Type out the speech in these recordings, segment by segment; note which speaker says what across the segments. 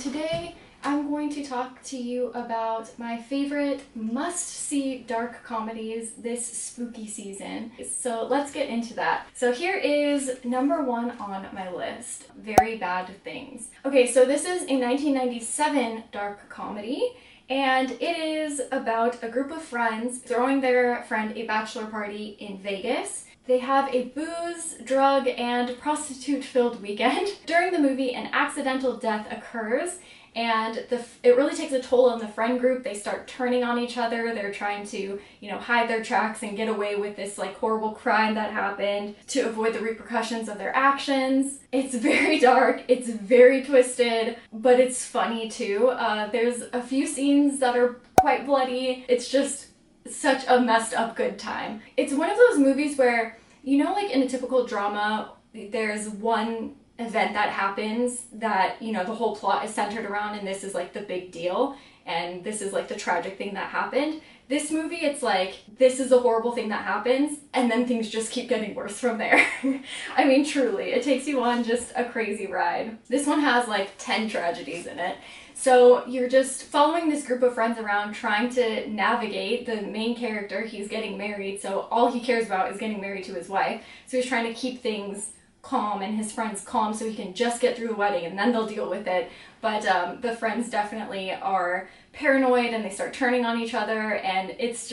Speaker 1: Today I'm going to talk to you about my favorite must-see dark comedies this spooky season. So let's get into that. So here is number one on my list, Very Bad Things. Okay, so this is a 1997 dark comedy, and it is about a group of friends throwing their friend a bachelor party in Vegas. They have a booze, drug, and prostitute-filled weekend. During the movie, an accidental death occurs, and it really takes a toll on the friend group. They start turning on each other. They're trying to, hide their tracks and get away with this horrible crime that happened to avoid the repercussions of their actions. It's very dark, it's very twisted, but it's funny too. There's a few scenes that are quite bloody. It's just such a messed up good time. It's one of those movies where, like in a typical drama, there's one event that happens that, the whole plot is centered around, and this is like the big deal, and this is like the tragic thing that happened. This movie, it's like, this is a horrible thing that happens, and then things just keep getting worse from there. I mean, truly, it takes you on just a crazy ride. This one has like 10 tragedies in it. So you're just following this group of friends around trying to navigate. The main character, he's getting married, so all he cares about is getting married to his wife. So he's trying to keep things calm and his friends calm so he can just get through the wedding and then they'll deal with it. But the friends definitely are paranoid and they start turning on each other, and it's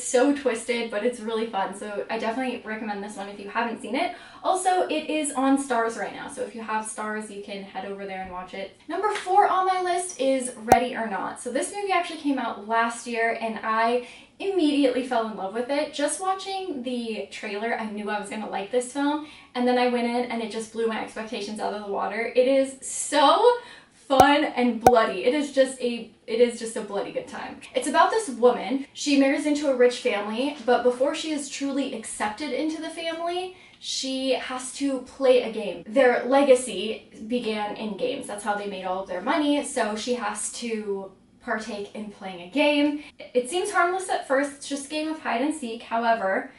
Speaker 1: so twisted, but it's really fun. So I definitely recommend this one if you haven't seen it. Also, it is on Stars right now, so if you have Stars, you can head over there and watch it. Number 4 on my list is Ready or Not. So this movie actually came out last year, and I immediately fell in love with it. Just watching the trailer, I knew I was gonna like this film, and then I went in and it just blew my expectations out of the water. It is so fun and bloody. It is just a bloody good time. It's about this woman. She marries into a rich family, but before she is truly accepted into the family, she has to play a game. Their legacy began in games. That's how they made all of their money, so she has to partake in playing a game. It seems harmless at first, it's just a game of hide and seek. However,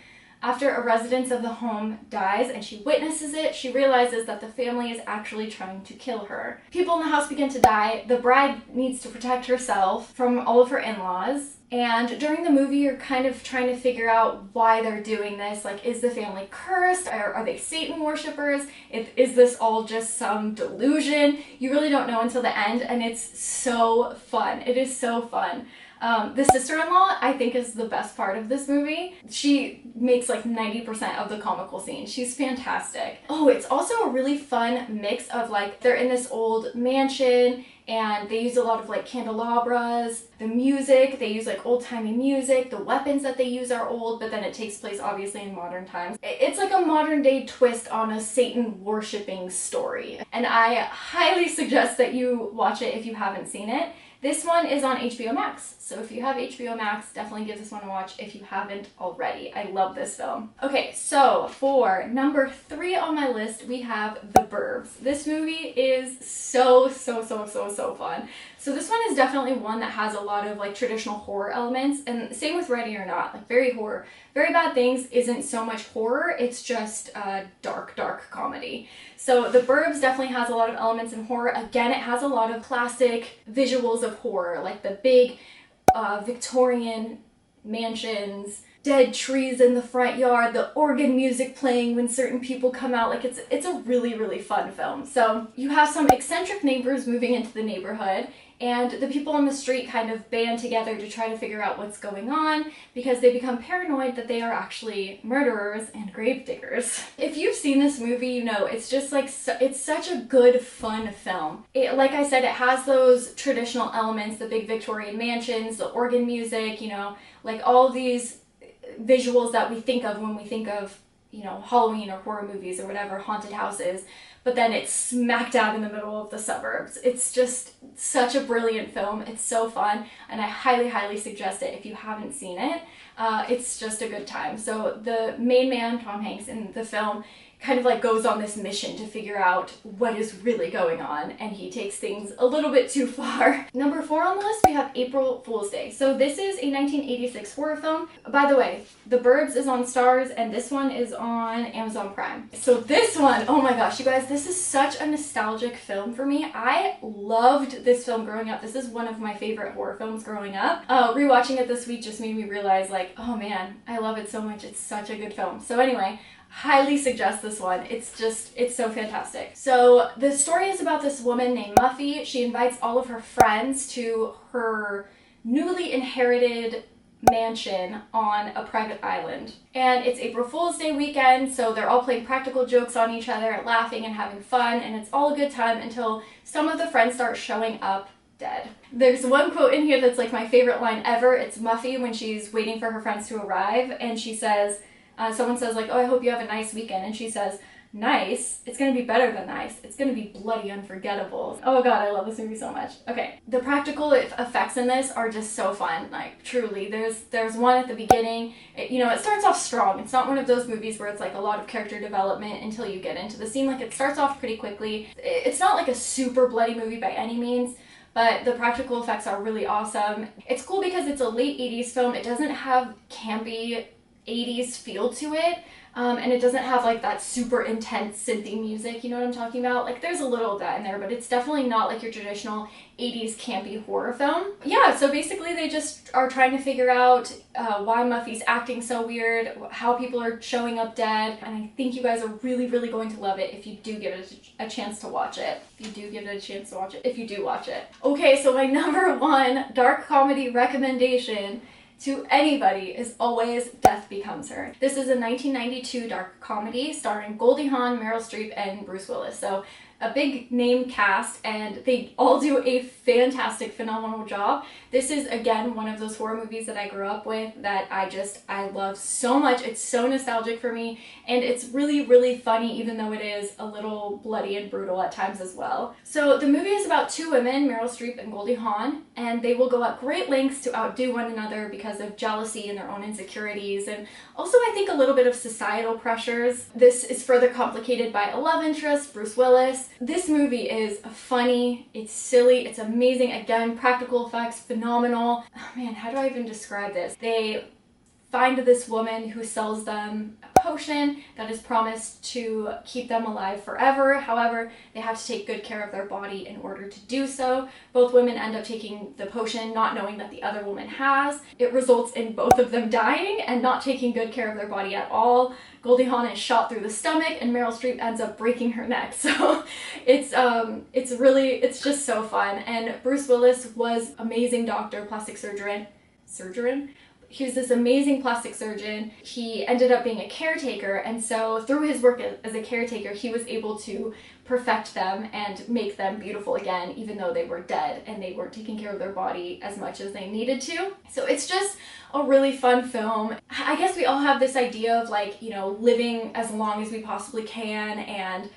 Speaker 1: after a resident of the home dies and she witnesses it, she realizes that the family is actually trying to kill her. People in the house begin to die. The bride needs to protect herself from all of her in-laws. And during the movie, you're kind of trying to figure out why they're doing this. Like, is the family cursed? Are they Satan worshippers? Is this all just some delusion? You really don't know until the end, and it's so fun. It is so fun. The sister-in-law, I think, is the best part of this movie. She makes like 90% of the comical scenes. She's fantastic. Oh, it's also a really fun mix of they're in this old mansion and they use a lot of candelabras. The music, they use old-timey music. The weapons that they use are old, but then it takes place obviously in modern times. It's like a modern day twist on a Satan worshipping story. And I highly suggest that you watch it if you haven't seen it. This one is on HBO Max, so if you have HBO Max, definitely give this one a watch if you haven't already. I love this film. Okay, so for number 3 on my list, we have The Burbs. This movie is so fun. So this one is definitely one that has a lot of traditional horror elements, and same with Ready or Not, very horror. Very Bad Things isn't so much horror, it's just dark comedy. So The Burbs definitely has a lot of elements in horror. Again, it has a lot of classic visuals of horror, like the big Victorian mansions, dead trees in the front yard, the organ music playing when certain people come out. It's a really fun film. So you have some eccentric neighbors moving into the neighborhood, and the people on the street kind of band together to try to figure out what's going on because they become paranoid that they are actually murderers and gravediggers. If you've seen this movie, it's just it's such a good, fun film. Like I said, it has those traditional elements, the big Victorian mansions, the organ music, all of these visuals that we think of when we think of, Halloween or horror movies or whatever, haunted houses, but then it's smack dab in the middle of the suburbs. It's just such a brilliant film. It's so fun, and I highly suggest it if you haven't seen it. It's just a good time. So the main man, Tom Hanks, in the film kind of like goes on this mission to figure out what is really going on, and he takes things a little bit too far. Number 4 on the list, we have April Fool's Day. So this is a 1986 horror film. By the way, The Burbs is on Stars and this one is on Amazon Prime. So this one, oh my gosh, you guys, this is such a nostalgic film for me. I loved this film growing up. This is one of my favorite horror films growing up. Rewatching it this week just made me realize, like, oh man, I love it so much. It's such a good film. So anyway, highly suggest this one. It's so fantastic. So the story is about this woman named Muffy. She invites all of her friends to her newly inherited mansion on a private island. And it's April Fool's Day weekend, so they're all playing practical jokes on each other, laughing and having fun, and it's all a good time until some of the friends start showing up dead. There's one quote in here that's like my favorite line ever. It's Muffy when she's waiting for her friends to arrive, and she says, someone says like, oh, I hope you have a nice weekend. And she says, nice? It's gonna be better than nice. It's gonna be bloody unforgettable. Oh god, I love this movie so much. Okay, the practical effects in this are just so fun. Like, truly. There's one at the beginning. It starts off strong. It's not one of those movies where it's like a lot of character development until you get into the scene. Like, it starts off pretty quickly. It's not like a super bloody movie by any means, but the practical effects are really awesome. It's cool because it's a late 80s film. It doesn't have campy 80s feel to it, and it doesn't have like that super intense synthy music, you know what I'm talking about? Like, there's a little of that in there, but it's definitely not like your traditional 80s campy horror film. Yeah, so basically they just are trying to figure out why Muffy's acting so weird, how people are showing up dead, and I think you guys are really, really going to love it if you do give it a chance to watch it. If you do give it a chance to watch it. If you do watch it. Okay, so my number 1 dark comedy recommendation to anybody is always Death Becomes Her. This is a 1992 dark comedy starring Goldie Hawn, Meryl Streep, and Bruce Willis. So a big name cast, and they all do a fantastic, phenomenal job. This is, again, one of those horror movies that I grew up with that I love so much. It's so nostalgic for me, and it's really, really funny, even though it is a little bloody and brutal at times as well. So the movie is about 2 women, Meryl Streep and Goldie Hawn, and they will go at great lengths to outdo one another because of jealousy and their own insecurities, and also I think a little bit of societal pressures. This is further complicated by a love interest, Bruce Willis. This movie is funny, it's silly, it's amazing. Again, practical effects, phenomenal. Oh man, how do I even describe this? They find this woman who sells them a potion that is promised to keep them alive forever. However, they have to take good care of their body in order to do so. Both women end up taking the potion not knowing that the other woman has. It results in both of them dying and not taking good care of their body at all. Goldie Hawn is shot through the stomach and Meryl Streep ends up breaking her neck. So it's just so fun. And Bruce Willis was amazing doctor, plastic surgeon. He was this amazing plastic surgeon. He ended up being a caretaker, and so through his work as a caretaker, he was able to perfect them and make them beautiful again, even though they were dead and they weren't taking care of their body as much as they needed to. So it's just a really fun film. I guess we all have this idea of, like, living as long as we possibly can and,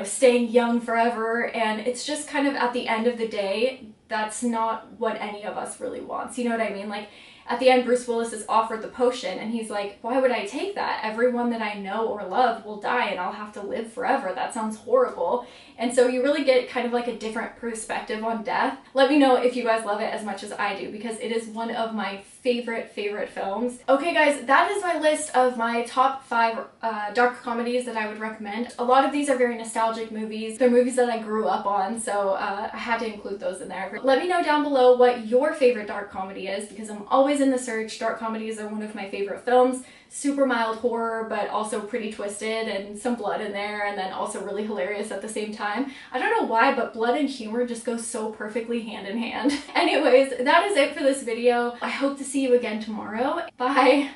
Speaker 1: staying young forever, and it's just kind of, at the end of the day, that's not what any of us really wants. You know what I mean? Like, at the end, Bruce Willis is offered the potion, and he's like, why would I take that? Everyone that I know or love will die, and I'll have to live forever. That sounds horrible. And so you really get kind of like a different perspective on death. Let me know if you guys love it as much as I do, because it is one of my favorite films. Okay guys, that is my list of my top 5 dark comedies that I would recommend. A lot of these are very nostalgic movies. They're movies that I grew up on, so I had to include those in there. Let me know down below what your favorite dark comedy is, because I'm always in the search. Dark comedies are one of my favorite films. Super mild horror, but also pretty twisted and some blood in there, and then also really hilarious at the same time. I don't know why, but blood and humor just go so perfectly hand in hand. Anyways, that is it for this video. I hope to see you again tomorrow. Bye!